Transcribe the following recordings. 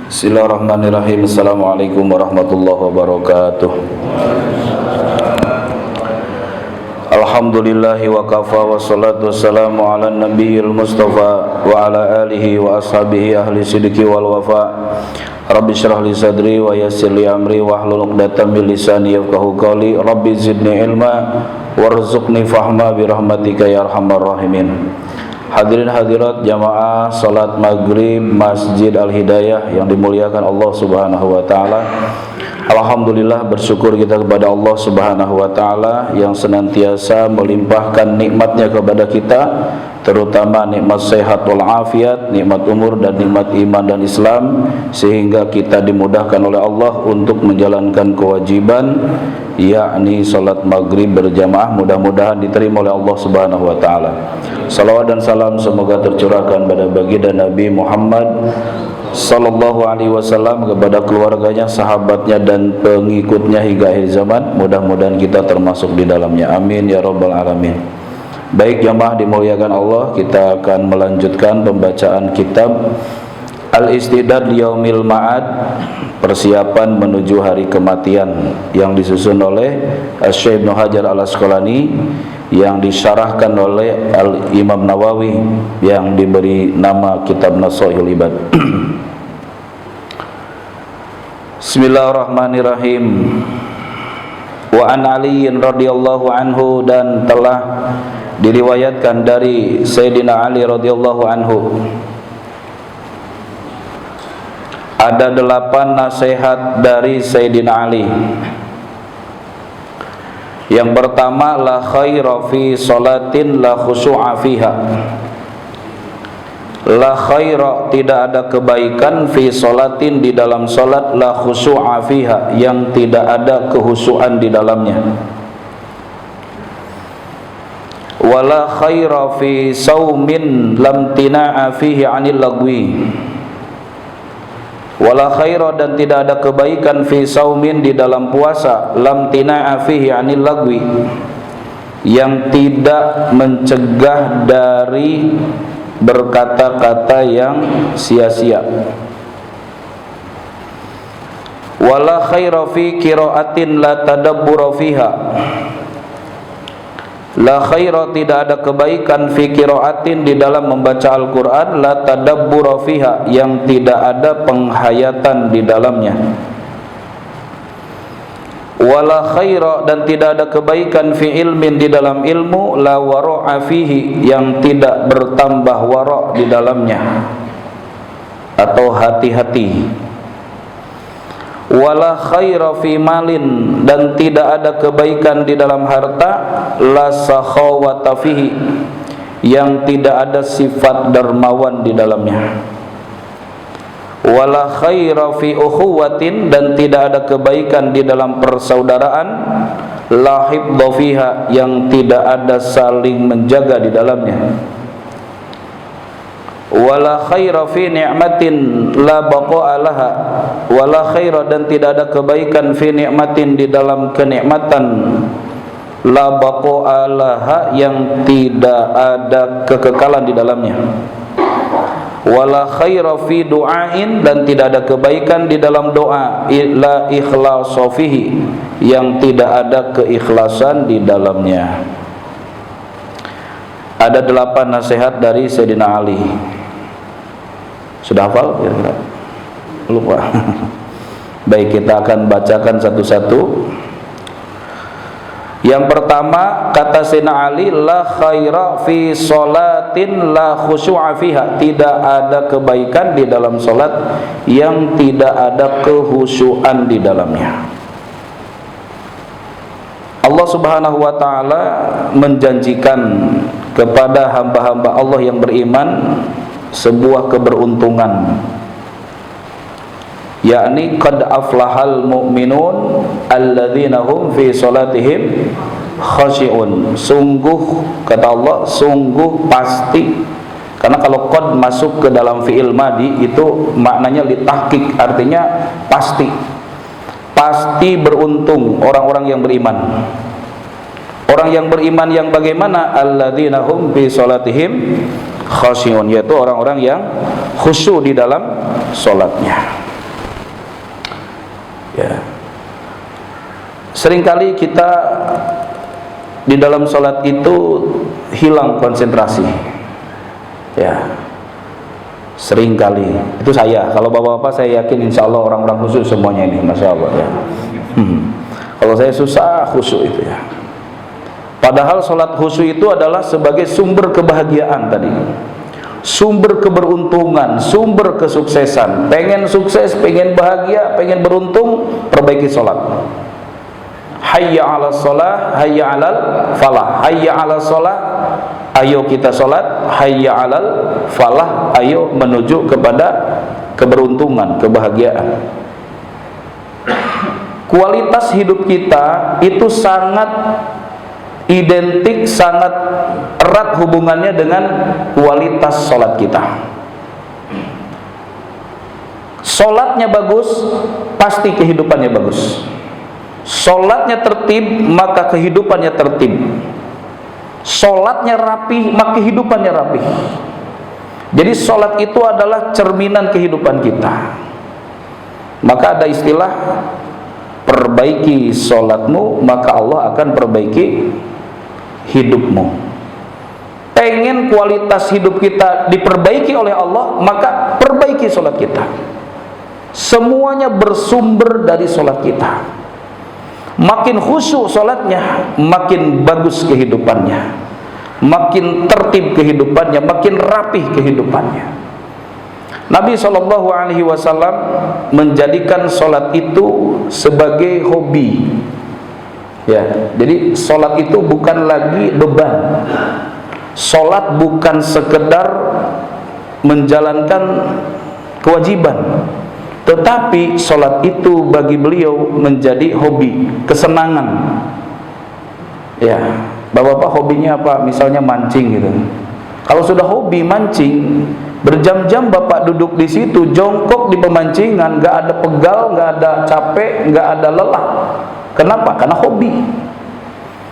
Bismillahirrahmanirrahim. Assalamualaikum warahmatullahi wabarakatuh. Alhamdulillahi wa kafa wa salatu wassalamu ala nabiyil mustafa wa ala alihi wa ashabihi ahli sidiki wal wafa. Rabbi syrah li sadri wa yassir li amri wa hlul 'uqdatam min lisani yafqahu qawli. Rabbi zidni ilma warzuqni fahma bi rahmatika ya arhamar rahimin. Hadirin hadirat jamaah salat maghrib Masjid Al-Hidayah yang dimuliakan Allah Subhanahu wa taala. Alhamdulillah, bersyukur kita kepada Allah Subhanahu wa taala yang senantiasa melimpahkan nikmatnya kepada kita, terutama nikmat sehat wal afiat, nikmat umur dan nikmat iman dan Islam, sehingga kita dimudahkan oleh Allah untuk menjalankan kewajiban, yakni salat maghrib berjamaah. Mudah-mudahan diterima oleh Allah Subhanahu wa taala. Salawat dan salam semoga tercurahkan pada baginda Nabi Muhammad sallallahu alaihi wasallam, kepada keluarganya, sahabatnya dan pengikutnya hingga akhir zaman. Mudah-mudahan kita termasuk di dalamnya. Amin ya rabbal alamin. Baik jamaah dimuliakan Allah, kita akan melanjutkan pembacaan kitab Al-Istidad Liyaumil Ma'ad, persiapan menuju hari kematian, yang disusun oleh Syekh Ibnu Hajar Al-Asqalani, yang disyarahkan oleh Al-Imam Nawawi, yang diberi nama kitab Nasaihul Ibad. Bismillahirrahmanirrahim. Wa an Aliin radhiyallahu anhu, dan telah diriwayatkan dari Sayyidina Ali radhiyallahu anhu, ada 8 nasihat dari Sayyidina Ali. Yang pertama, la khaira fi salatin la khusyu'a fiha. La khaira, tidak ada kebaikan, fi salatin, di dalam salat, la khusyu'a fiha, yang tidak ada kehusyuan di dalamnya. Wala khaira fi saumin lam tina'a fihi 'anil lagwi. Wala khaira, dan tidak ada kebaikan, fi saumin, di dalam puasa, lam tina'a fihi 'anil lagwi, yang tidak mencegah dari berkata-kata yang sia-sia. Wala khaira fi qira'atin la tadabbura fiha. La khaira, tidak ada kebaikan, fi qira'atin, di dalam membaca Al-Quran, la tadabbura fiha, yang tidak ada penghayatan di dalamnya. Wala khaira, dan tidak ada kebaikan, fi ilmin, di dalam ilmu, la wara'a fihi, yang tidak bertambah wara' di dalamnya, atau hati-hati. Wala khaira fi malin, dan tidak ada kebaikan di dalam harta, la sakhawata fihi, yang tidak ada sifat dermawan di dalamnya. Wala khaira fi ukhuwatin, dan tidak ada kebaikan di dalam persaudaraan, la hibdha fiha, yang tidak ada saling menjaga di dalamnya. Wala khaira fi ni'matin la baqa'a laha. Wala khaira, dan tidak ada kebaikan, fi ni'matin, di dalam kenikmatan, la baqa'a laha, yang tidak ada kekekalan di dalamnya. Wala khaira fi du'ain, dan tidak ada kebaikan di dalam doa, la ikhlasa fihi, yang tidak ada keikhlasan di dalamnya. Ada 8 nasihat dari Sayyidina Ali. Sudah hafal kira-kira? Lupa. Baik, kita akan bacakan satu-satu. Yang pertama, kata Sayyidina Ali, la khaira fi salatin la khusyu'a fiha. Tidak ada kebaikan di dalam salat yang tidak ada kehusyuan di dalamnya. Allah Subhanahu wa taala menjanjikan kepada hamba-hamba Allah yang beriman sebuah keberuntungan, yakni qad aflahal mu'minun alladzina hum fi salatihim khashi'un. Sungguh, kata Allah, sungguh pasti. Karena kalau qad masuk ke dalam fi'il madi itu maknanya litahqiq, artinya pasti. Pasti beruntung orang-orang yang beriman. Orang yang beriman yang bagaimana? Alladzina hum fi salatihim khashi'un, yaitu orang-orang yang khusyuk di dalam salatnya. Ya. Seringkali kita di dalam sholat itu hilang konsentrasi. Ya. Seringkali. Itu saya. Kalau bapak-bapak saya yakin insya Allah orang-orang khusyuk semuanya ini, masya Allah ya. Kalau saya susah khusyuk itu ya. Padahal sholat khusyuk itu adalah sebagai sumber kebahagiaan tadi, sumber keberuntungan, sumber kesuksesan. Pengen sukses, pengen bahagia, pengen beruntung, perbaiki sholat. Hayya ala sholah, hayya alal falah. Hayya ala sholah, ayo kita sholat. Hayya alal falah, ayo menuju kepada keberuntungan, kebahagiaan. Kualitas hidup kita itu sangat identik, sangat erat hubungannya dengan kualitas sholat kita. Sholatnya bagus, pasti kehidupannya bagus. Sholatnya tertib, maka kehidupannya tertib. Sholatnya rapi, maka kehidupannya rapi. Jadi sholat itu adalah cerminan kehidupan kita. Maka ada istilah, perbaiki sholatmu, maka Allah akan perbaiki hidupmu. Pengen kualitas hidup kita diperbaiki oleh Allah, maka perbaiki sholat kita. Semuanya bersumber dari sholat kita. Makin khusyuk sholatnya, makin bagus kehidupannya, makin tertib kehidupannya, makin rapih kehidupannya. Nabi SAW menjadikan sholat itu sebagai hobi. Ya, jadi sholat itu bukan lagi beban. Sholat bukan sekedar menjalankan kewajiban, tetapi sholat itu bagi beliau menjadi hobi, kesenangan. Ya, bapak-bapak hobinya apa? Misalnya mancing gitu. Kalau sudah hobi mancing, berjam-jam bapak duduk di situ, jongkok di pemancingan, nggak ada pegal, nggak ada capek, nggak ada lelah. Kenapa? Karena hobi.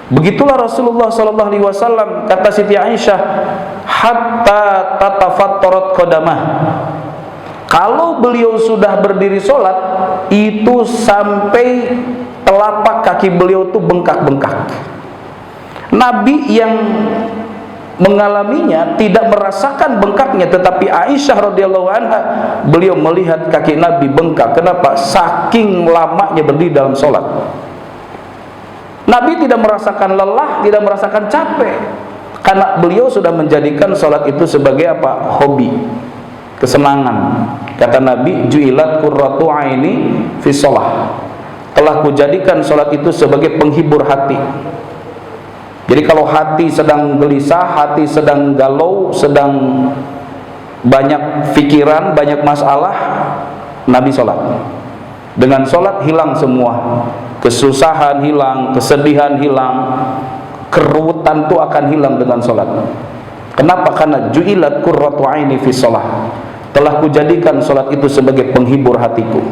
Begitulah Rasulullah SAW, kata Siti Aisyah, hatta tatafattarat qadamah. Kalau beliau sudah berdiri sholat, itu sampai telapak kaki beliau itu bengkak-bengkak. Nabi yang mengalaminya tidak merasakan bengkaknya, tetapi Aisyah radhiyallahu anha, beliau melihat kaki Nabi bengkak. Kenapa? Saking lamanya berdiri dalam sholat. Nabi tidak merasakan lelah, tidak merasakan capek, karena beliau sudah menjadikan sholat itu sebagai apa? Hobi, kesenangan. Kata Nabi, ju'ilat qurratu aini fi sholah. Telah kujadikan sholat itu sebagai penghibur hati. Jadi kalau hati sedang gelisah, hati sedang galau, sedang banyak pikiran, banyak masalah, Nabi sholat. Dengan sholat hilang semua. Kesusahan hilang, kesedihan hilang, keruwetan itu akan hilang dengan sholat. Kenapa? Karena ju'ilat qurratu aini fi sholah. Telah kujadikan sholat itu sebagai penghibur hatiku.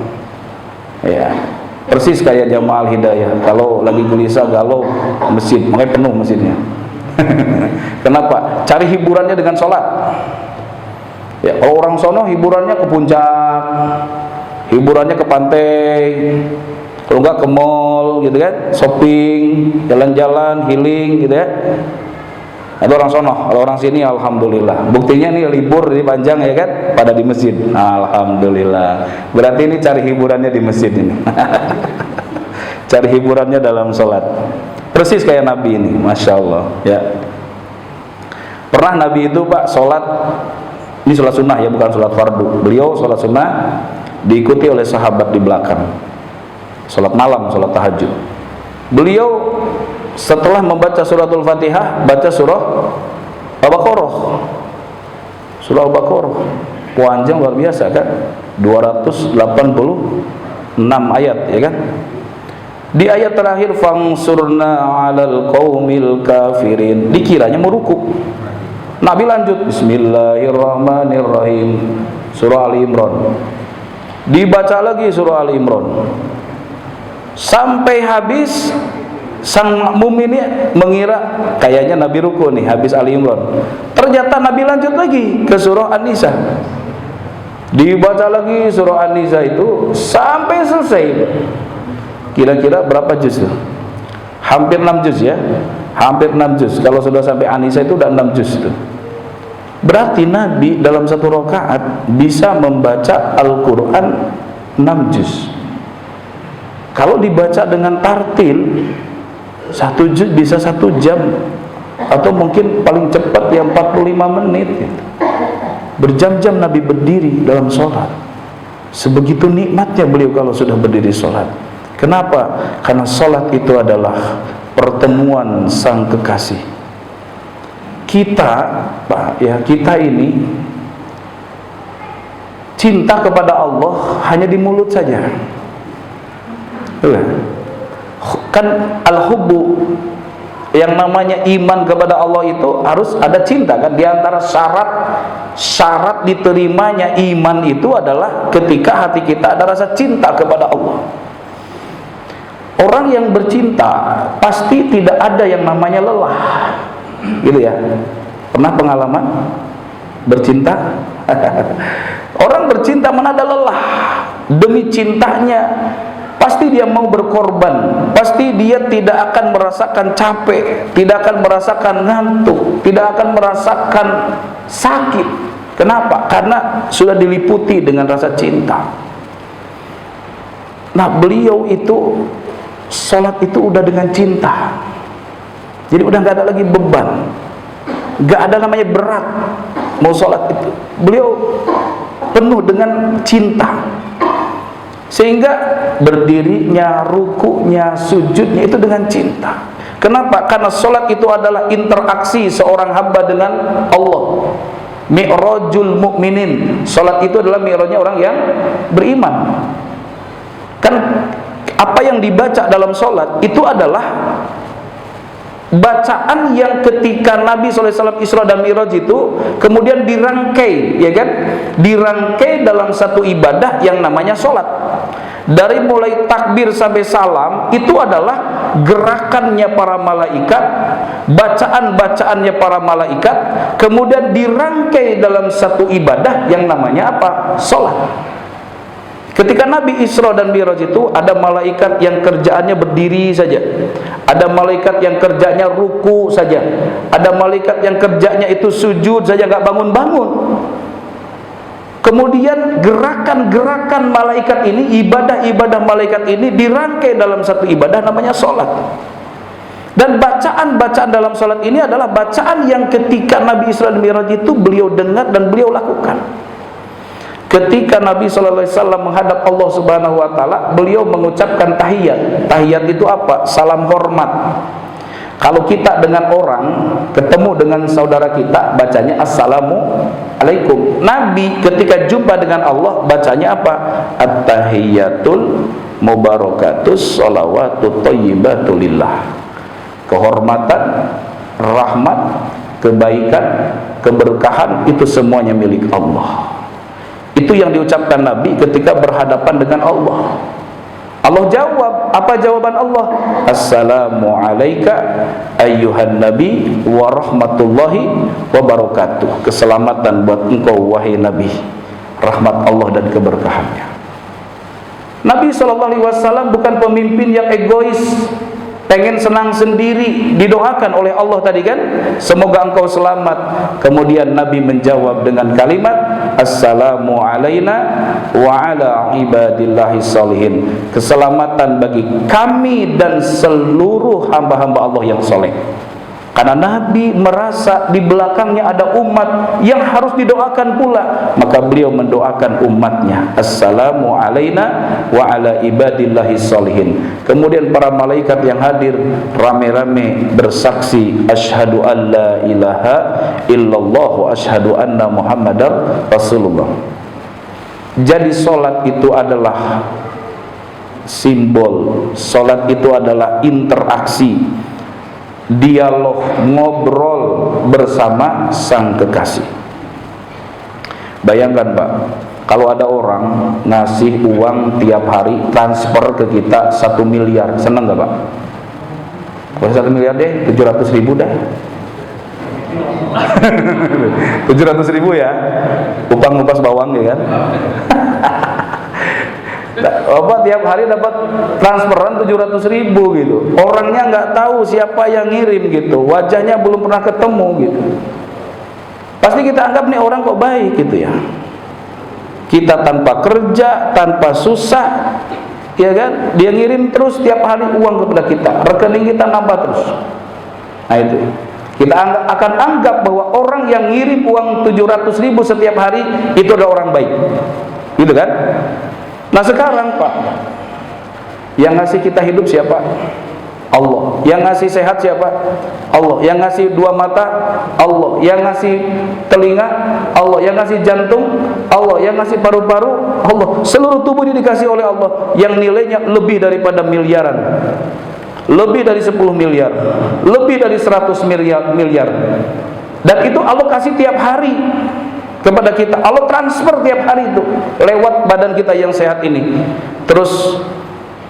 Ya, persis kayak jamaah Al-Hidayah. Kalau lagi gelisah, galau, masjid, makanya penuh masjidnya. Kenapa? Cari hiburannya dengan sholat. Ya, kalau orang sono hiburannya ke puncak, hiburannya ke pantai, kalau enggak ke mall gitu kan, shopping, jalan-jalan, healing gitu ya. Ada orang sono, kalau orang sini alhamdulillah. Buktinya nih libur ini panjang ya kan, pada di masjid. Alhamdulillah. Berarti ini cari hiburannya di masjid ini. Cari hiburannya dalam sholat. Persis kayak Nabi ini, masya Allah. Ya. Pernah Nabi itu Pak sholat, ini sholat sunnah ya, bukan sholat fardu. Beliau sholat sunnah diikuti oleh sahabat di belakang. Sholat malam, sholat tahajud. Beliau setelah membaca suratul Fatihah, baca surah Al-Baqarah. Surah Al-Baqarah panjang luar biasa kan, 286 ayat ya kan. Di ayat terakhir, fangsurna 'alal qaumil kafirin, dikiranya mau ruku. Nabi lanjut, bismillahirrahmanirrahim, surah Ali Imran. Dibaca lagi surah Ali Imran sampai habis. Sang mukmin mengira kayaknya Nabi ruku nih habis Ali Imran. Ternyata Nabi lanjut lagi ke surah An-Nisa. Dibaca lagi surah An-Nisa itu sampai selesai. Kira-kira berapa juz tuh? Hampir 6 juz ya. Hampir 6 juz. Kalau sudah sampai An-Nisa itu udah 6 juz itu. Berarti Nabi dalam satu rakaat bisa membaca Al-Quran 6 juz. Kalau dibaca dengan tartil, 1 juz bisa 1 jam, atau mungkin paling cepat ya 45 menit gitu. Berjam-jam Nabi berdiri dalam sholat. Sebegitu nikmatnya beliau kalau sudah berdiri sholat. Kenapa? Karena sholat itu adalah pertemuan sang kekasih. Kita, Pak, ya, kita ini cinta kepada Allah hanya di mulut saja. Kan al-hubbu, yang namanya iman kepada Allah itu harus ada cinta kan. Di antara syarat diterimanya iman itu adalah ketika hati kita ada rasa cinta kepada Allah. Orang yang bercinta pasti tidak ada yang namanya lelah, gitu ya. Pernah pengalaman bercinta? Orang bercinta mana ada lelah. Demi cintanya pasti dia mau berkorban, pasti dia tidak akan merasakan capek, tidak akan merasakan ngantuk, tidak akan merasakan sakit. Kenapa? Karena sudah diliputi dengan rasa cinta. Nah, beliau itu sholat itu udah dengan cinta. Jadi udah gak ada lagi beban, gak ada namanya berat mau sholat itu. Beliau penuh dengan cinta, sehingga berdirinya, rukunya, sujudnya itu dengan cinta. Kenapa? Karena sholat itu adalah interaksi seorang hamba dengan Allah. Mi'rajul mu'minin. Sholat itu adalah mi'rajnya orang yang beriman. Kan apa yang dibaca dalam sholat itu adalah bacaan yang ketika Nabi SAW Isra dan Mi'raj itu kemudian dirangkai, ya kan? Dirangkai dalam satu ibadah yang namanya sholat. Dari mulai takbir sampai salam itu adalah gerakannya para malaikat, bacaan-bacaannya para malaikat, kemudian dirangkai dalam satu ibadah yang namanya apa? Sholat. Ketika Nabi Isra dan Mi'raj itu ada malaikat yang kerjaannya berdiri saja, ada malaikat yang kerjanya ruku saja, ada malaikat yang kerjanya itu sujud saja, nggak bangun-bangun. Kemudian gerakan-gerakan malaikat ini, ibadah-ibadah malaikat ini dirangkai dalam satu ibadah namanya sholat. Dan bacaan-bacaan dalam sholat ini adalah bacaan yang ketika Nabi Isra dan Mi'raj itu beliau dengar dan beliau lakukan. Ketika Nabi SAW menghadap Allah Subhanahu Wa Taala, beliau mengucapkan tahiyat. Tahiyat itu apa? Salam hormat. Kalau kita dengan orang ketemu dengan saudara kita, bacanya assalamualaikum. Nabi ketika jumpa dengan Allah bacanya apa? At-tahiyatul mubarakatus sholawatut thayyibatu lillah. Kehormatan, rahmat, kebaikan, keberkahan itu semuanya milik Allah. Itu yang diucapkan Nabi ketika berhadapan dengan Allah. Allah jawab, apa jawaban Allah? Assalamu alayka ayyuhan nabi wa rahmatullahi wa barakatuh. Keselamatan buat engkau wahai Nabi, rahmat Allah dan keberkahannya. Nabi SAW bukan pemimpin yang egois, pengen senang sendiri. Didoakan oleh Allah tadi kan, semoga engkau selamat. Kemudian Nabi menjawab dengan kalimat Assalamu alayna wa ala ibadillahi salihin. Keselamatan bagi kami dan seluruh hamba-hamba Allah yang soleh. Karena Nabi merasa di belakangnya ada umat yang harus didoakan pula, maka beliau mendoakan umatnya. Assalamu alayna wa ala ibadillahi salihin. Kemudian para malaikat yang hadir rame-rame bersaksi asyhadu an la ilaha illallah wa asyhadu anna muhammadar rasulullah. Jadi solat itu adalah simbol, solat itu adalah interaksi, dialog, ngobrol bersama sang kekasih. Bayangkan Pak, kalau ada orang ngasih uang tiap hari transfer ke kita 1 miliar, senang gak Pak? Kalau 1 miliar deh, 700.000 dah. 700.000 ya, upang ngupas bawang ya kan. Tiap hari dapat transferan 700.000 gitu. Orangnya nggak tahu siapa yang ngirim gitu, wajahnya belum pernah ketemu gitu. Pasti kita anggap nih orang kok baik gitu ya. Kita tanpa kerja, tanpa susah, ya kan? Dia ngirim terus tiap hari uang kepada kita, rekening kita nambah terus. Nah itu, kita akan anggap bahwa orang yang ngirim uang 700.000 setiap hari itu adalah orang baik, gitu kan? Nah sekarang Pak, yang ngasih kita hidup siapa? Allah. Yang ngasih sehat siapa? Allah. Yang ngasih dua mata? Allah. Yang ngasih telinga? Allah. Yang ngasih jantung? Allah. Yang ngasih paru-paru? Allah. Seluruh tubuh ini dikasih oleh Allah, yang nilainya lebih daripada miliaran, lebih dari 10 miliar, lebih dari 100 miliar. Dan itu Allah kasih tiap hari kepada kita. Allah transfer tiap hari itu lewat badan kita yang sehat ini. Terus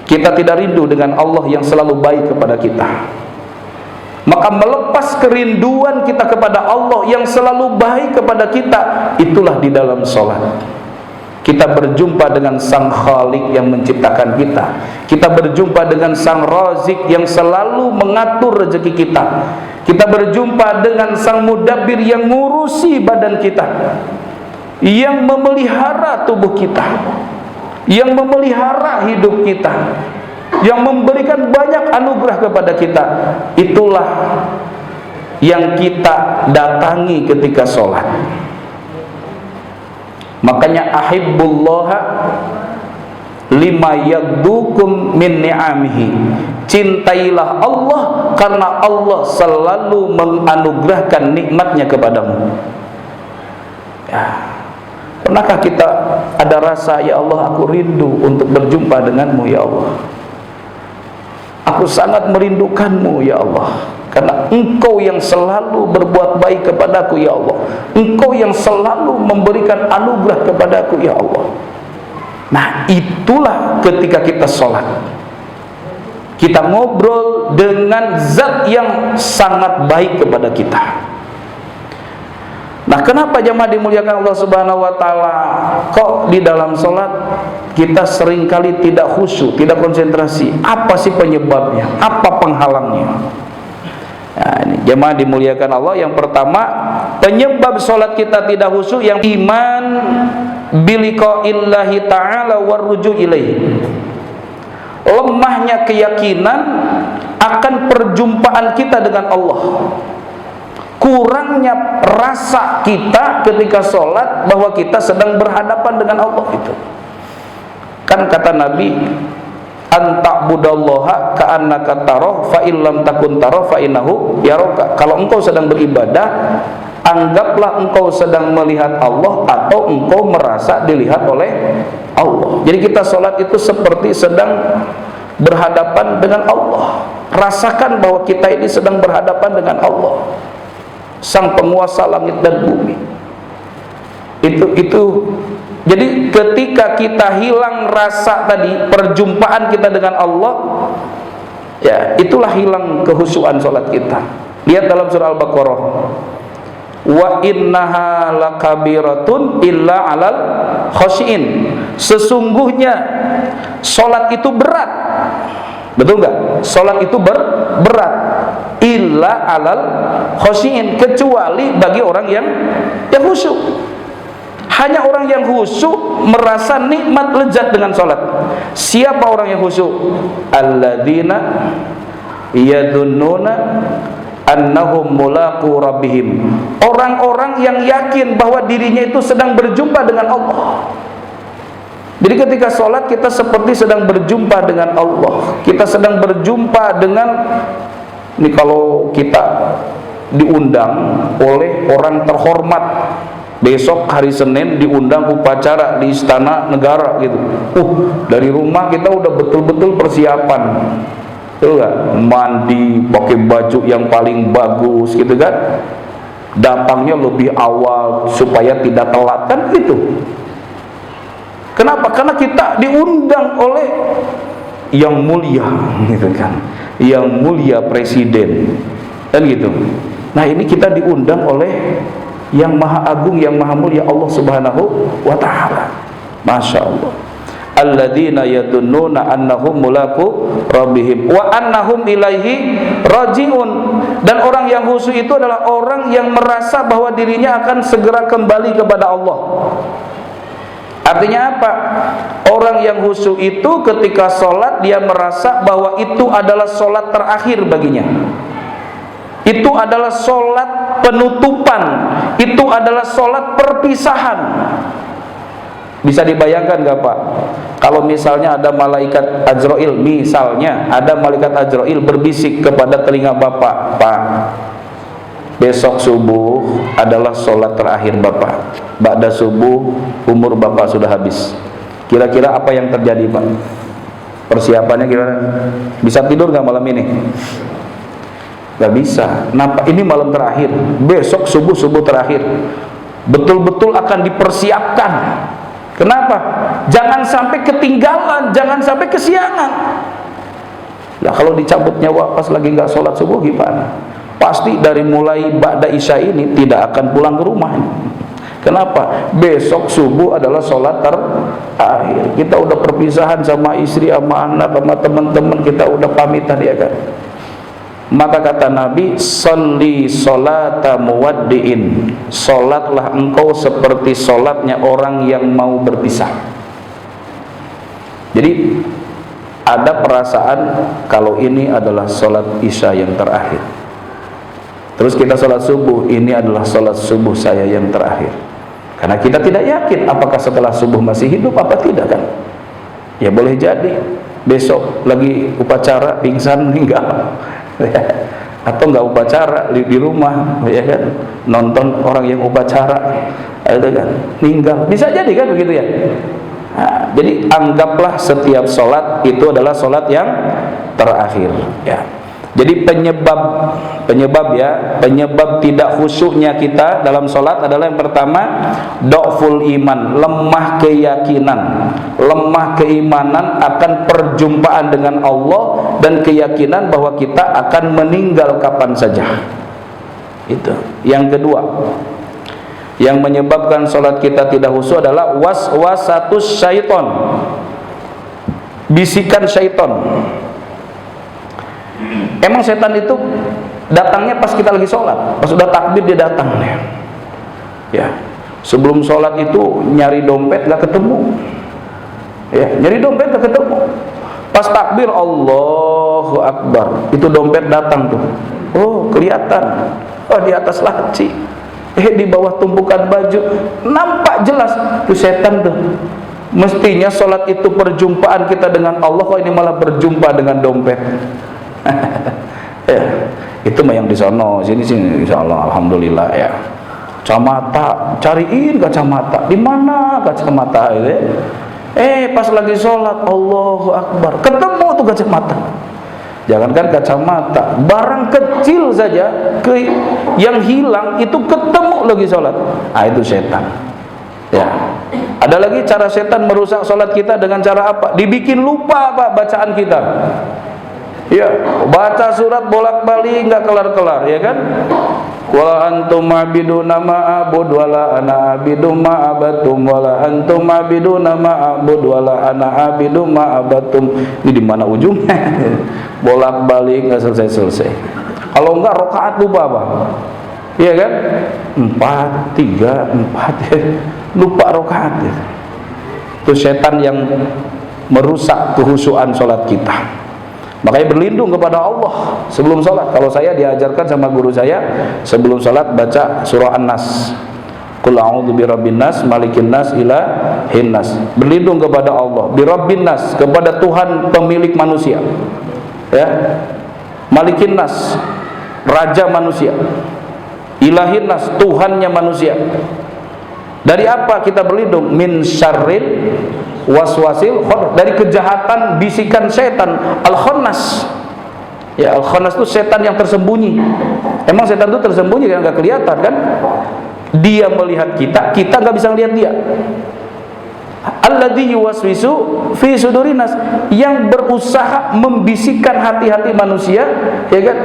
kita tidak rindu dengan Allah yang selalu baik kepada kita. Maka melepas kerinduan kita kepada Allah yang selalu baik kepada kita, itulah di dalam sholat. Kita berjumpa dengan Sang Khalik yang menciptakan kita. Kita berjumpa dengan Sang Razik yang selalu mengatur rezeki kita. Kita berjumpa dengan Sang Mudabbir yang ngurusi badan kita, yang memelihara tubuh kita, yang memelihara hidup kita, yang memberikan banyak anugerah kepada kita. Itulah yang kita datangi ketika sholat. Makanya ahibbullaha lima yagdukum min ni'amihi. Cintailah Allah karena Allah selalu menganugerahkan nikmatnya kepadamu. Ya. Pernahkah kita ada rasa, ya Allah, aku rindu untuk berjumpa denganmu ya Allah, aku sangat merindukanmu ya Allah, karena Engkau yang selalu berbuat baik kepadaku ya Allah, Engkau yang selalu memberikan anugerah kepadaku ya Allah. Nah itulah ketika kita sholat, kita ngobrol dengan zat yang sangat baik kepada kita. Nah kenapa jemaah dimuliakan Allah Subhanahu wa Ta'ala, kok di dalam sholat kita seringkali tidak khusyuk, tidak konsentrasi? Apa sih penyebabnya? Apa penghalangnya? Nah, ini jemaah dimuliakan Allah, yang pertama penyebab sholat kita tidak khusyuk yang iman biliqa'illahi ta'ala warruju ilaih. Lemahnya keyakinan akan perjumpaan kita dengan Allah. Kurangnya rasa kita ketika sholat bahwa kita sedang berhadapan dengan Allah itu. Kan kata Nabi, anta'budallaha ka'annaka tarah fa illam takun tarah fa innahu yaraka. Kalau engkau sedang beribadah, anggaplah engkau sedang melihat Allah atau engkau merasa dilihat oleh Allah. Jadi kita sholat itu seperti sedang berhadapan dengan Allah. Rasakan bahwa kita ini sedang berhadapan dengan Allah, Sang penguasa langit dan bumi. Itu jadi ketika kita hilang rasa tadi, perjumpaan kita dengan Allah, ya itulah hilang kehusuan sholat kita. Lihat dalam surah Al-Baqarah, wa innaha lakabiratun illa alal khashiin. Sesungguhnya sholat itu berat. Betul nggak? Sholat itu berat. Illa alal khashiin, kecuali bagi orang yang khusyuk. Hanya orang yang khusyuk merasa nikmat lezat dengan sholat. Siapa orang yang khusyuk? Alladzina yadunnuna annahum mulaqu rabbihim. Orang-orang yang yakin bahwa dirinya itu sedang berjumpa dengan Allah. Jadi ketika sholat kita seperti sedang berjumpa dengan Allah. Kita sedang berjumpa dengan, ini kalau kita diundang oleh orang terhormat, besok hari Senin diundang upacara di Istana Negara gitu. Dari rumah kita udah betul-betul persiapan, betul gak? Mandi, pakai baju yang paling bagus gitu kan. Datangnya lebih awal supaya tidak telat kan gitu. Kenapa? Karena kita diundang oleh yang mulia gitu kan, yang mulia presiden kan gitu. Nah ini kita diundang oleh yang maha agung, yang maha mulia, Allah Subhanahu wa Ta'ala. Masya Allah. alladzina yadunnuna annahum mulaku rabbihim wa annahum ilaihi rajiun. Dan orang yang khusyuk itu adalah orang yang merasa bahwa dirinya akan segera kembali kepada Allah. Artinya apa? Orang yang khusyuk itu ketika sholat dia merasa bahwa itu adalah sholat terakhir baginya. Itu adalah sholat penutupan. Itu adalah sholat perpisahan. Bisa dibayangkan gak Pak? Kalau misalnya ada malaikat Azrail, misalnya ada malaikat Azrail berbisik kepada telinga Bapak, Pak, besok subuh adalah sholat terakhir Bapak. Ba'da subuh umur Bapak sudah habis. Kira-kira apa yang terjadi Pak? Persiapannya gimana? Bisa tidur gak malam ini? Gak bisa. Nampak ini malam terakhir, besok subuh terakhir. Betul-betul akan dipersiapkan. Kenapa? Jangan sampai ketinggalan, jangan sampai kesiangan. Nah kalau dicabut nyawa pas lagi nggak sholat subuh gimana? Pasti dari mulai ba'da isya ini tidak akan pulang ke rumah. Kenapa? Besok subuh adalah sholat terakhir. Kita udah perpisahan sama istri, sama anak, sama teman-teman, kita udah pamitan ya kan. Maka kata Nabi, sholli sholata muwaddi'in, sholatlah engkau seperti sholatnya orang yang mau berpisah. Jadi ada perasaan kalau ini adalah sholat isya yang terakhir. Terus kita sholat subuh, ini adalah sholat subuh saya yang terakhir. Karena kita tidak yakin apakah setelah subuh masih hidup apa tidak kan. Ya boleh jadi besok lagi upacara pingsan meninggal. Atau nggak upacara di rumah ya kan, nonton orang yang upacara itu kan meninggal, bisa jadi kan begitu ya. Nah, jadi anggaplah setiap sholat itu adalah sholat yang terakhir ya. Jadi penyebab tidak khusyuknya kita dalam sholat adalah yang pertama, dhaful iman, lemah keyakinan, lemah keimanan akan perjumpaan dengan Allah dan keyakinan bahwa kita akan meninggal kapan saja. Itu. Yang kedua, yang menyebabkan sholat kita tidak khusyuk adalah waswasatus syaiton, bisikan syaiton. Emang setan itu datangnya pas kita lagi sholat, pas udah takbir dia datang ya. Sebelum sholat itu nyari dompet gak ketemu ya, nyari dompet gak ketemu. Pas takbir Allahu Akbar, itu dompet datang tuh. Oh kelihatan, oh di atas laci, di bawah tumpukan baju, nampak jelas tuh setan tuh. Mestinya sholat itu perjumpaan kita dengan Allah, kok ini malah berjumpa dengan dompet. Ya, itu mah yang di sono, sini insyaallah alhamdulillah ya. Kacamata, cariin kacamata. Di mana kacamata itu? Pas lagi sholat Allahu Akbar, ketemu tuh kacamata. Jangankan kacamata, barang kecil saja yang hilang itu ketemu lagi sholat. Ah itu setan. Ya. Ada lagi cara setan merusak sholat kita dengan cara apa? Dibikin lupa Pak bacaan kita. Ya, baca surat bolak-balik nggak kelar-kelar, ya kan? Wala antum ma'biduna ma'abud wala ana abidu ma'abatum wala antum ma'biduna ma'abud wala ana abidu ma'abatum. Ini di mana ujungnya? Bolak-balik nggak selesai-selesai. Kalau enggak rakaat lupa apa? Iya kan? 4, 3, 4 lupa rakaat. Itu setan yang merusak kehusuan sholat kita. Makanya berlindung kepada Allah sebelum sholat. Kalau saya diajarkan sama guru saya, sebelum sholat baca surah An-Nas, Qul a'udzu birabbin nas, malikin nas, ilahin nas. Berlindung kepada Allah, birabbin nas, kepada Tuhan pemilik manusia ya. Malikin nas, raja manusia. Ilahin nas, Tuhannya manusia. Dari apa kita berlindung? Min syarril waswasil khonnas, dari kejahatan bisikan setan al-khannas. Ya, al-khannas itu setan yang tersembunyi. Emang setan itu tersembunyi kan, nggak kelihatan kan? Dia melihat kita, kita nggak bisa melihat dia. Alladzi yuwaswisu fi sudurin nas, yang berusaha membisikkan hati-hati manusia, ya kan?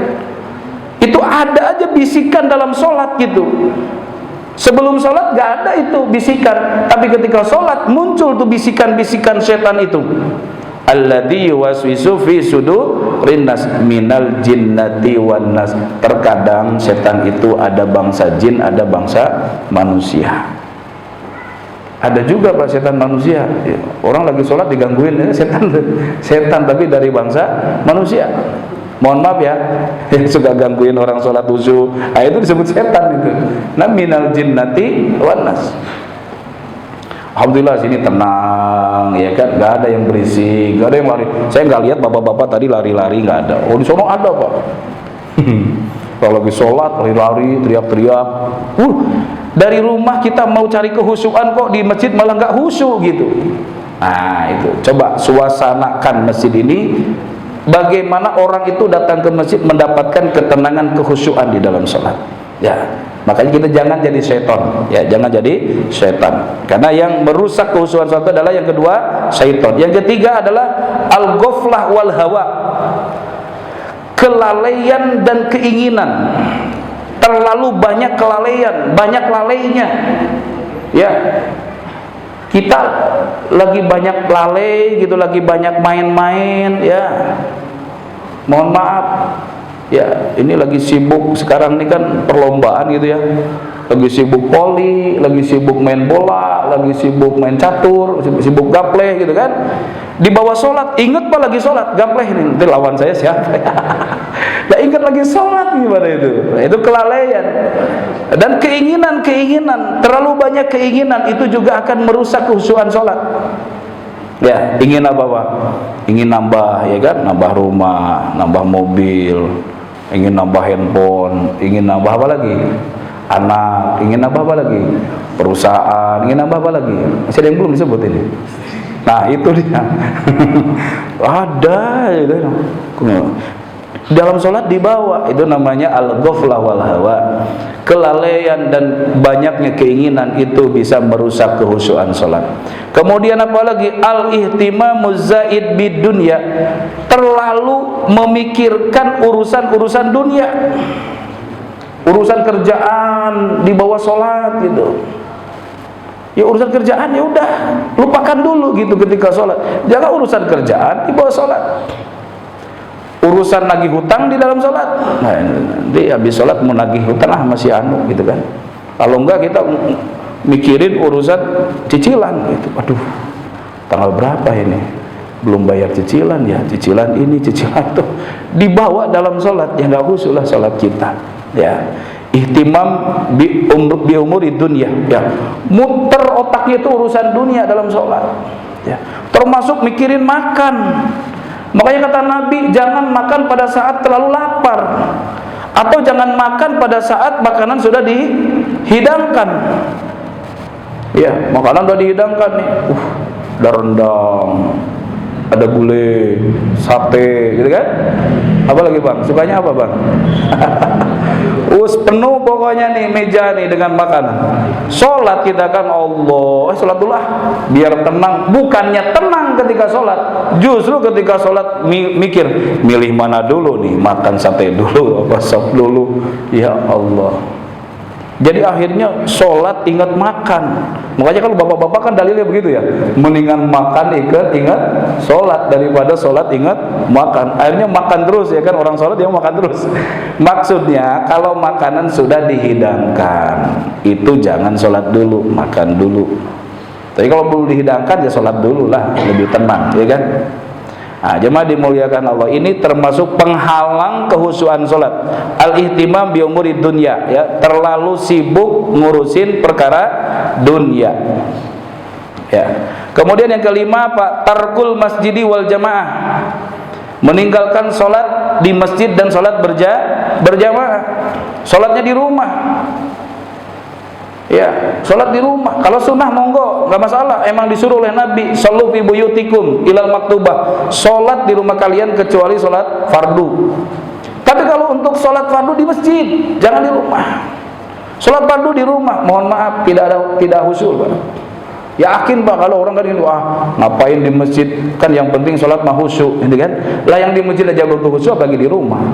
Itu ada aja bisikan dalam sholat gitu. Sebelum sholat gak ada itu bisikan, tapi ketika sholat muncul tuh bisikan-bisikan setan itu. Alladzi yuwaswisu fi sudurin nas minal jinnati wan nas. Terkadang setan itu ada bangsa jin, ada bangsa manusia. Ada juga Pak setan manusia. Orang lagi sholat digangguin, setan tapi dari bangsa manusia. Mohon maaf ya, yang suka gangguin orang sholat khusyuk, itu disebut setan itu. Nah, minal jinnati wan nas. Alhamdulillah sini tenang, ya kan, nggak ada yang berisik, nggak ada yang lari. Saya nggak lihat bapak-bapak tadi lari-lari, nggak ada. Oh di sono ada Pak. Kalau lagi sholat lari-lari, teriak-teriak. Dari rumah kita mau cari kehusyuan kok di masjid malah nggak khusyuk gitu. Nah itu, coba suasanakan masjid ini. Bagaimana orang itu datang ke masjid mendapatkan ketenangan, kehusyuan di dalam sholat. Ya, makanya kita jangan jadi setan. Ya, jangan jadi setan. Karena yang merusak kehusyuan sholat adalah yang kedua, setan. Yang ketiga adalah al-ghaflah wal hawa. Kelalaian dan keinginan. Terlalu banyak kelalaian, banyak lalainya. Ya. Kita lagi banyak lalai gitu, lagi banyak main-main, ya. Mohon maaf, ya ini lagi sibuk sekarang ini kan perlombaan gitu ya. Lagi sibuk voli, lagi sibuk main bola, lagi sibuk main catur, sibuk gapleh gitu kan. Di bawah sholat, ingat Pak lagi sholat, gapleh ini, nanti lawan saya siapa ya? Nah, ingat lagi sholat gimana itu? Nah, itu kelalaian. Dan keinginan, terlalu banyak keinginan itu juga akan merusak kehusyuan sholat. Ya, ingin apa Pak? Ingin nambah, ya kan? Nambah rumah, nambah mobil, ingin nambah handphone, ingin nambah apa lagi? Anak, ingin nambah apa lagi? Perusahaan, ingin nambah apa lagi? Masih ada yang belum disebut ini. Nah, itu dia. Ada gitu. Dalam sholat dibawa, itu namanya al-ghaflah wal hawa. Kelalaian dan banyaknya keinginan itu bisa merusak kehusyuan sholat. Kemudian apalagi al-ihtimamu zaid bid dunya, terlalu memikirkan urusan-urusan dunia, urusan kerjaan di bawah sholat gitu. Ya urusan kerjaan ya udah lupakan dulu gitu ketika sholat. Jangan urusan kerjaan di bawah sholat. Urusan nagih hutang di dalam sholat. Nah, nanti habis sholat mau nagih hutang masih anu gitu kan. Kalau enggak kita mikirin urusan cicilan gitu. Aduh, tanggal berapa ini? Belum bayar cicilan ya, cicilan ini, cicilan itu. Dibawa dalam sholat, ya enggak khusyuk lah sholat kita. Ya. Ihtimam bi umuri dunia, ya. Muter otaknya itu urusan dunia dalam sholat. Ya. Termasuk mikirin makan. Makanya kata Nabi, jangan makan pada saat terlalu lapar, atau jangan makan pada saat makanan sudah dihidangkan. Ya, makanan sudah dihidangkan nih. Ada rendang, ada gulai, sate, gitu kan? Apa lagi Bang? Sukanya apa Bang? Penuh pokoknya nih meja nih dengan makanan. Sholat kita kan Allah, sholat dulu lah, biar tenang. Bukannya tenang ketika sholat, justru ketika sholat mikir, milih mana dulu nih, makan sate dulu, apa sop dulu. Ya Allah. Jadi akhirnya sholat ingat makan. Makanya kalau bapak-bapak kan dalilnya begitu ya, mendingan makan ingat sholat daripada sholat ingat makan. Akhirnya makan terus ya kan, orang sholat dia makan terus. Maksudnya kalau makanan sudah dihidangkan, itu jangan sholat dulu, makan dulu. Tapi kalau belum dihidangkan ya sholat dulu lah, lebih tenang ya kan. Nah, jemaah dimuliakan Allah, ini termasuk penghalang kehusyuan sholat. Al-ihtimam bi umuri dunya, ya, terlalu sibuk ngurusin perkara dunia. Ya. Kemudian yang kelima Pak, tarkul masjidi wal jamaah, meninggalkan sholat di masjid dan sholat berjamaah. Sholatnya di rumah. Ya, sholat di rumah. Kalau sunnah monggo, nggak masalah. Emang disuruh oleh Nabi, shollu fi buyutikum ilal maktubah. Sholat di rumah kalian kecuali sholat fardu. Tapi kalau untuk sholat fardu di masjid, jangan di rumah. Sholat fardu di rumah, mohon maaf, tidak khusyuk Pak. Yakin Pak, kalau orang kan itu, ngapain di masjid? Kan yang penting sholat mah khusyuk, gitu kan? Lah yang di masjid aja belum khusyuk, bagi di rumah.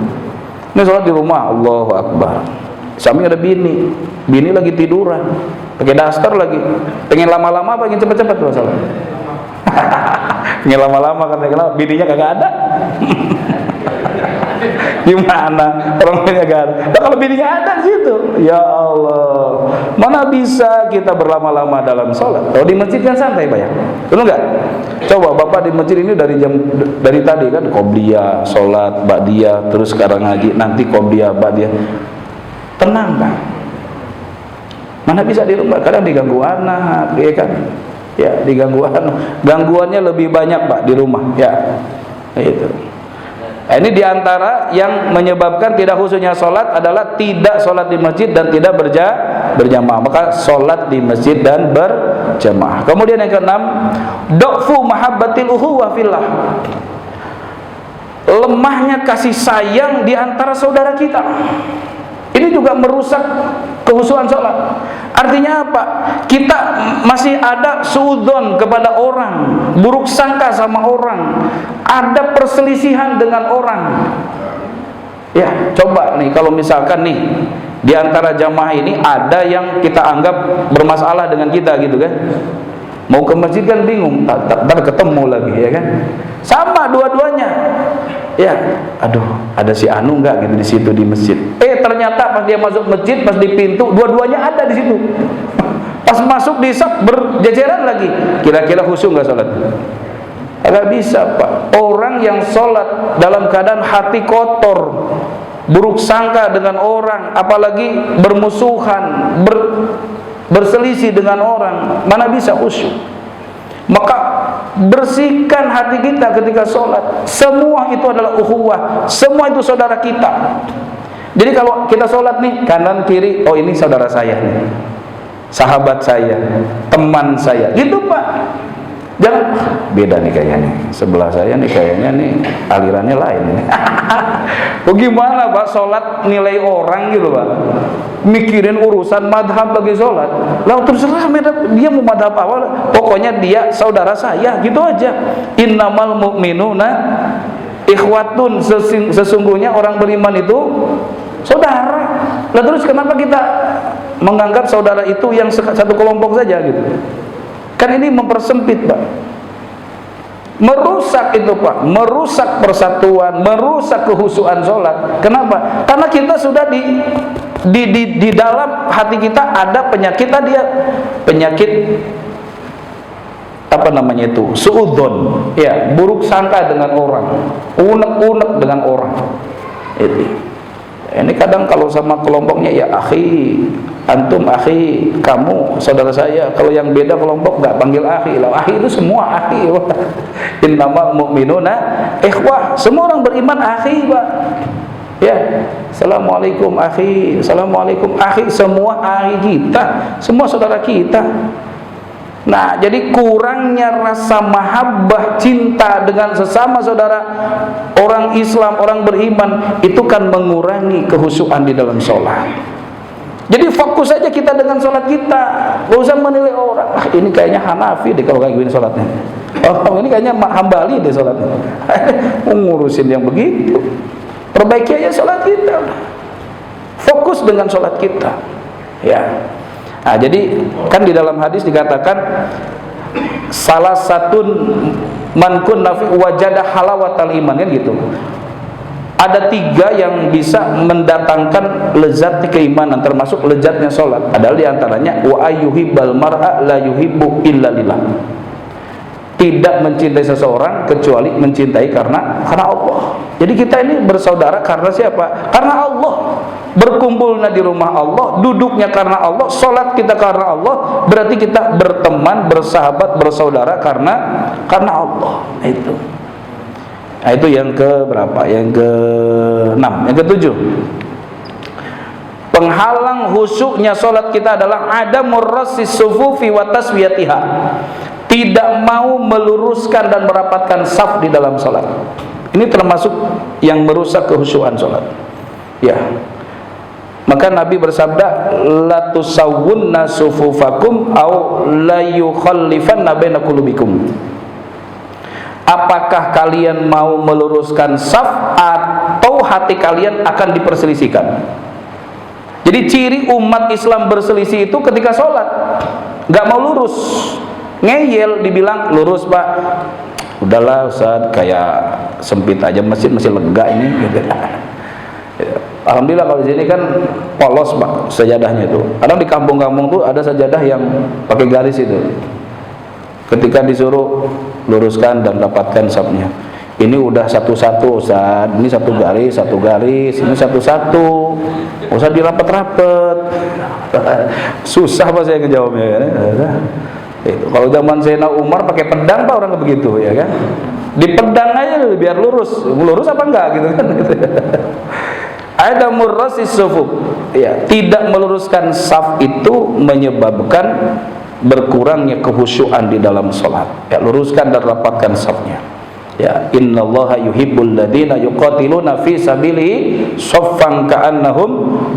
Ini sholat di rumah, Allahu Akbar. Suami ada bini lagi tiduran, pakai daster lagi, pengen lama-lama apa pengen cepet-cepet masalah. Pengen lama-lama karena bininya kagak ada. Gimana orang bininya gak ada? Nah, kalau bininya ada di situ, ya Allah, mana bisa kita berlama-lama dalam sholat? Kalau di masjid kan santai Pak ya, betul nggak? Coba Bapak di masjid ini dari tadi kan qobliyah, sholat, ba'diyah, terus sekarang ngaji, nanti qobliyah, ba'diyah, tenang Pak. Mana bisa di rumah? Kadang diganggu anak, ya kan? Ya diganggu anak, gangguannya lebih banyak Pak di rumah, ya itu. Ini diantara yang menyebabkan tidak khusyuknya sholat adalah tidak sholat di masjid dan tidak berjamaah. Maka sholat di masjid dan berjamaah. Kemudian yang keenam, do'fu mahabbatil ukhuwah fillah, lemahnya kasih sayang di antara saudara kita. Ini juga merusak kekhusyukan sholat. Artinya apa? Kita masih ada suudzon kepada orang, buruk sangka sama orang, ada perselisihan dengan orang. Ya, coba nih kalau misalkan nih di antara jamaah ini ada yang kita anggap bermasalah dengan kita gitu kan. Mau ke masjid kan bingung, ntar ketemu lagi ya kan. Sama dua-duanya. Ya, aduh, ada si Anu enggak gitu di situ di masjid. Ternyata pas dia masuk masjid, pas di pintu, dua-duanya ada di situ. Pas masuk di saf berjejeran lagi. Kira-kira khusyuk enggak salat? Agak bisa, Pak. Orang yang salat dalam keadaan hati kotor, buruk sangka dengan orang, apalagi bermusuhan, berselisih dengan orang, mana bisa khusyuk? Maka bersihkan hati kita ketika sholat. Semua itu adalah ukhuwah, semua itu saudara kita. Jadi kalau kita sholat nih, kanan kiri, oh ini saudara saya nih, sahabat saya, teman saya, gitu Pak. Jangan, beda nih kayaknya, sebelah saya nih kayaknya nih alirannya lain nih. Bagaimana Pak sholat nilai orang gitu Pak, mikirin urusan madhab lagi sholat. Lalu terserah dia mau madhab apa, pokoknya dia saudara saya, gitu aja. Innamal mu'minuna ikhwatun, sesungguhnya orang beriman itu saudara. Lalu terus kenapa kita menganggap saudara itu yang satu kelompok saja gitu? Kan ini mempersempit Pak, merusak itu Pak, merusak persatuan, merusak kekhusyukan sholat. Kenapa? Karena kita sudah di dalam hati kita ada penyakit tadi ya, penyakit apa namanya itu, suudzon, ya, buruk sangka dengan orang, unek-unek dengan orang. Ini kadang kalau sama kelompoknya ya akhi, antum akhi, kamu saudara saya. Kalau yang beda kelompok nggak panggil akhi. Lah akhi itu semua akhi. Innamal mu'minuna ikhwah, semua orang beriman akhi Pak. Ya, assalamualaikum akhi, assalamualaikum akhi, semua akhi kita, semua saudara kita. Nah, jadi kurangnya rasa mahabbah, cinta dengan sesama saudara orang Islam, orang beriman, itu kan mengurangi kekhusyukan di dalam sholat. Jadi fokus saja kita dengan sholat kita, gak usah menilai orang. Ini kayaknya Hanafi deh kalau kayak gini sholatnya. Oh, ini kayaknya Hambali deh sholatnya. Ngurusin yang begitu. Perbaiki aja sholat kita. Fokus dengan sholat kita. Ya. Nah, jadi kan di dalam hadis dikatakan salah satu man kunna fi wajada halawatal iman, kan gitu. Ada 3 yang bisa mendatangkan lezat keimanan, termasuk lezatnya sholat. Adalah diantaranya wa ayyuhibbal mar'a la yuhibbu illa lillah. Tidak mencintai seseorang kecuali mencintai karena Allah. Jadi kita ini bersaudara karena siapa? Karena Allah. Berkumpulnya di rumah Allah, duduknya karena Allah, sholat kita karena Allah. Berarti kita berteman, bersahabat, bersaudara karena Allah. Itu. Nah, itu yang ke berapa? Yang ke-6, yang ke-7. Penghalang khusyuknya sholat kita adalah adamur rassis sufufi wa taswiyatiha. Tidak mau meluruskan dan merapatkan saf di dalam sholat. Ini termasuk yang merusak kekhusyukan sholat. Ya. Maka Nabi bersabda, la tusawwunna sufufakum au la yukhallifanna baina qulubikum. Apakah kalian mau meluruskan saf atau hati kalian akan diperselisihkan? Jadi ciri umat Islam berselisih itu ketika sholat nggak mau lurus, ngeyel, dibilang lurus pak, udahlah Ustaz, kayak sempit aja masjid, masih lega ini gitu. Alhamdulillah kalau di sini kan polos pak sajadahnya itu. Kadang di kampung-kampung tuh ada sajadah yang pakai garis itu. Ketika disuruh luruskan dan dapatkan safnya, ini udah satu-satu Ustaz, ini satu garis, ini satu-satu, usah dirapet-rapet. Susah pak saya ngejawabnya kan. Itu. Kalau zaman Sayyidina Umar pakai pedang pak, orang begitu ya kan, di pedang aja biar lurus apa enggak gitu kan. Ada murrasis sufuf, ya, tidak meluruskan saf itu menyebabkan berkurangnya kekhusyuan di dalam sholat. Ya, luruskan dan rapatkan safnya. Ya, innallaha yuhibbul ladzina yuqatiluna fi sabilihi shaffan ka'annahum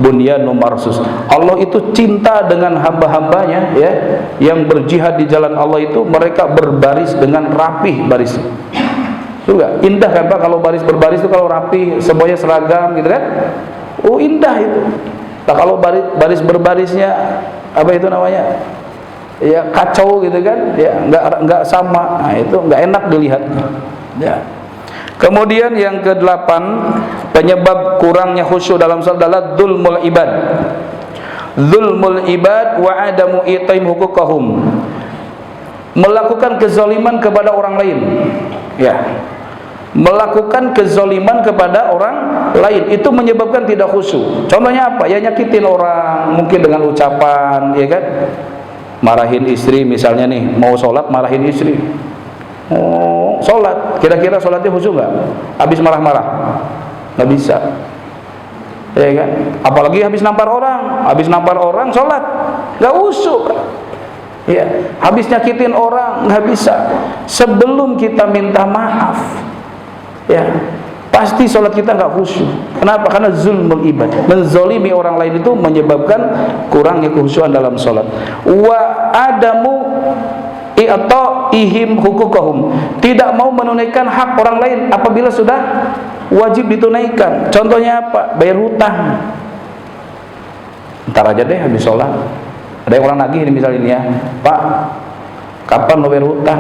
bunyanun marsus. Allah itu cinta dengan hamba-hambanya ya, yang berjihad di jalan Allah itu mereka berbaris dengan rapih barisnya. Juga indah kan Pak kalau baris berbaris itu, kalau rapi semuanya seragam gitu kan. Oh indah itu. Nah kalau baris berbarisnya apa itu namanya? Ya kacau gitu kan. Ya enggak sama. Nah itu enggak enak dilihatnya. Ya. Kemudian yang ke-8 penyebab kurangnya khusyuk dalam salat adalah dzulmul ibad. Dzulmul ibad wa adamu itaim huquqahum. Melakukan kezaliman kepada orang lain. Ya. Melakukan kezaliman kepada orang lain itu menyebabkan tidak khusyuk. Contohnya apa? Ya nyakitin orang mungkin dengan ucapan, ya kan? Marahin istri misalnya nih, mau sholat marahin istri. Oh, sholat, kira-kira sholatnya khusyuk nggak? Habis marah-marah, nggak bisa, ya kan? Apalagi habis nampar orang sholat, nggak khusyuk. Ya, habis nyakitin orang nggak bisa. Sebelum kita minta maaf, ya pasti sholat kita nggak khusyuk. Kenapa? Karena zulmul ibad, menzolimi orang lain itu menyebabkan kurangnya kekhusyuan dalam sholat. Wa adamu i'ta'ihim huquqahum, tidak mau menunaikan hak orang lain apabila sudah wajib ditunaikan. Contohnya apa? Bayar hutang. Ntar aja deh habis sholat. Ada yang orang nagih ini misalnya ini ya, Pak, kapan mau bayar hutang?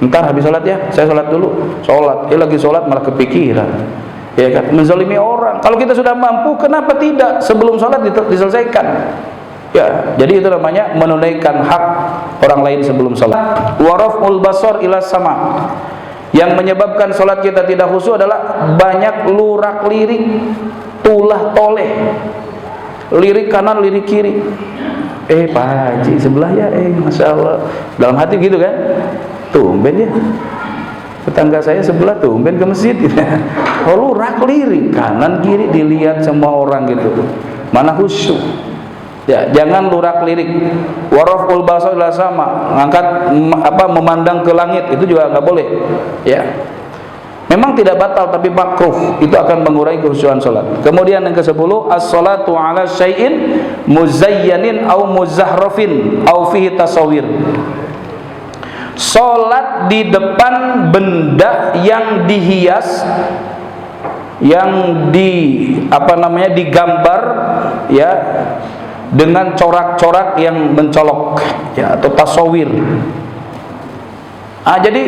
Ntar habis sholat ya, saya sholat dulu. Sholat, lagi sholat malah kepikiran, ya kan? Menzalimi orang. Kalau kita sudah mampu, kenapa tidak sebelum sholat diselesaikan? Ya, jadi itu namanya menunaikan hak orang lain sebelum sholat. Waraful basar ila sama. Yang menyebabkan sholat kita tidak khusyuk adalah banyak lurak-lirik, tulah toleh, lirik kanan, lirik kiri. Pak Haji sebelah ya, Masya Allah. Dalam hati gitu kan, tumben ya, tetangga saya sebelah tumben ke masjid gitu. Oh lurak lirik kanan kiri dilihat semua orang gitu, mana khusyuk. Ya, jangan lurak lirik. Waraful basar ila sama, ngangkat memandang ke langit itu juga nggak boleh. Ya, memang tidak batal tapi makruh, itu akan mengurangi kekhusyuan salat. Kemudian yang ke-10, as-salatu ala syai'in muzayyanin au muzahrafin au fihi tasawir. Salat di depan benda yang dihias, yang digambar ya dengan corak-corak yang mencolok ya, atau tasawir. Jadi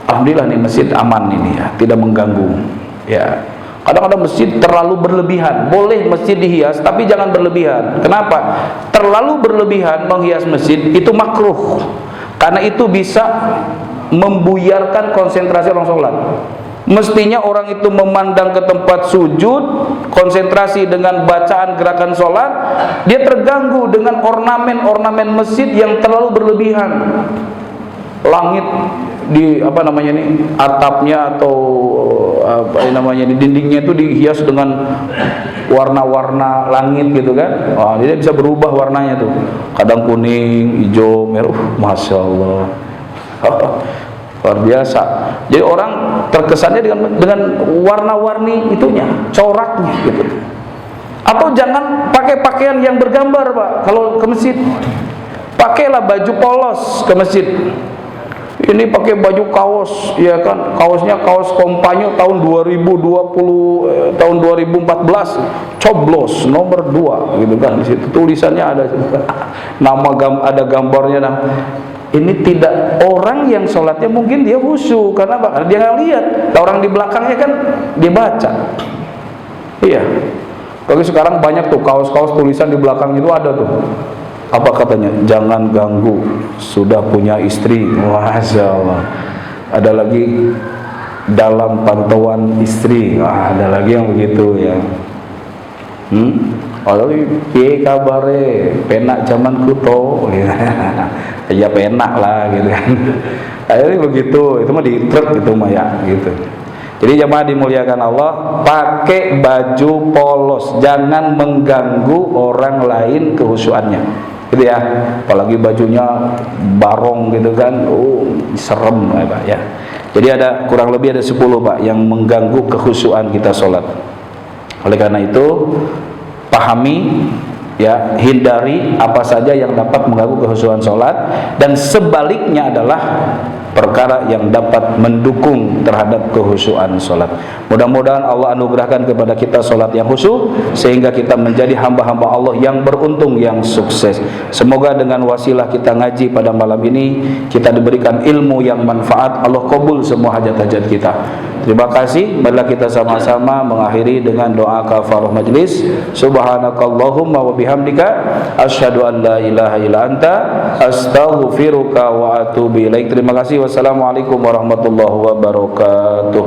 alhamdulillah nih masjid aman ini ya, tidak mengganggu ya. Kadang-kadang masjid terlalu berlebihan. Boleh masjid dihias tapi jangan berlebihan. Kenapa? Terlalu berlebihan menghias masjid itu makruh, karena itu bisa membuyarkan konsentrasi orang sholat. Mestinya orang itu memandang ke tempat sujud, konsentrasi dengan bacaan gerakan sholat, dia terganggu dengan ornamen-ornamen masjid yang terlalu berlebihan. Langit di atapnya atau di dindingnya itu dihias dengan warna-warna langit gitu kan. Dia bisa berubah warnanya tuh, kadang kuning, hijau, merah. Masya Allah. Luar biasa. Jadi orang terkesannya dengan warna-warni itunya, coraknya gitu. Atau jangan pakai pakaian yang bergambar Pak. Kalau ke masjid, pakailah baju polos ke masjid. Ini pakai baju kaos, ya kan, kaosnya kaos Kompanyo tahun 2020, tahun 2014, coblos nomor 2 gitu kan. Di situ tulisannya ada nama, ada gambarnya. Nah, ini tidak orang yang sholatnya mungkin dia khusyuk karena dia nggak lihat. Nah, orang di belakangnya kan dia baca. Iya. Tapi sekarang banyak tuh kaos-kaos tulisan di belakang itu ada tuh. Apa katanya? Jangan ganggu, sudah punya istri. Masya Allah. Ada lagi dalam pantauan istri. Ada lagi yang begitu ya. Kalau piye kabare, penak zaman kuto. Ya penak lah gitu kan. Akhirnya begitu. Itu mah di truk gitu mah ya gitu. Jadi jemaah dimuliakan Allah, pakai baju polos, jangan mengganggu orang lain kehusuannya, gitu ya. Apalagi bajunya barong gitu kan, serem ya Pak ya. Jadi ada kurang lebih ada 10 Pak yang mengganggu kehusuan kita sholat. Oleh karena itu pahami ya, hindari apa saja yang dapat mengganggu kehusuan sholat, dan sebaliknya adalah perkara yang dapat mendukung terhadap kehusuan sholat. Mudah-mudahan Allah anugerahkan kepada kita sholat yang khusyuk sehingga kita menjadi hamba-hamba Allah yang beruntung, yang sukses. Semoga dengan wasilah kita ngaji pada malam ini kita diberikan ilmu yang manfaat. Allah kabul semua hajat-hajat kita. Terima kasih. Marilah kita sama-sama mengakhiri dengan doa kafarah majlis. Subhanakallahumma wa bihamdika asyhadu an la ilaha illa anta astaghfiruka wa atubu ilaik. Terima kasih. Wassalamualaikum warahmatullahi wabarakatuh.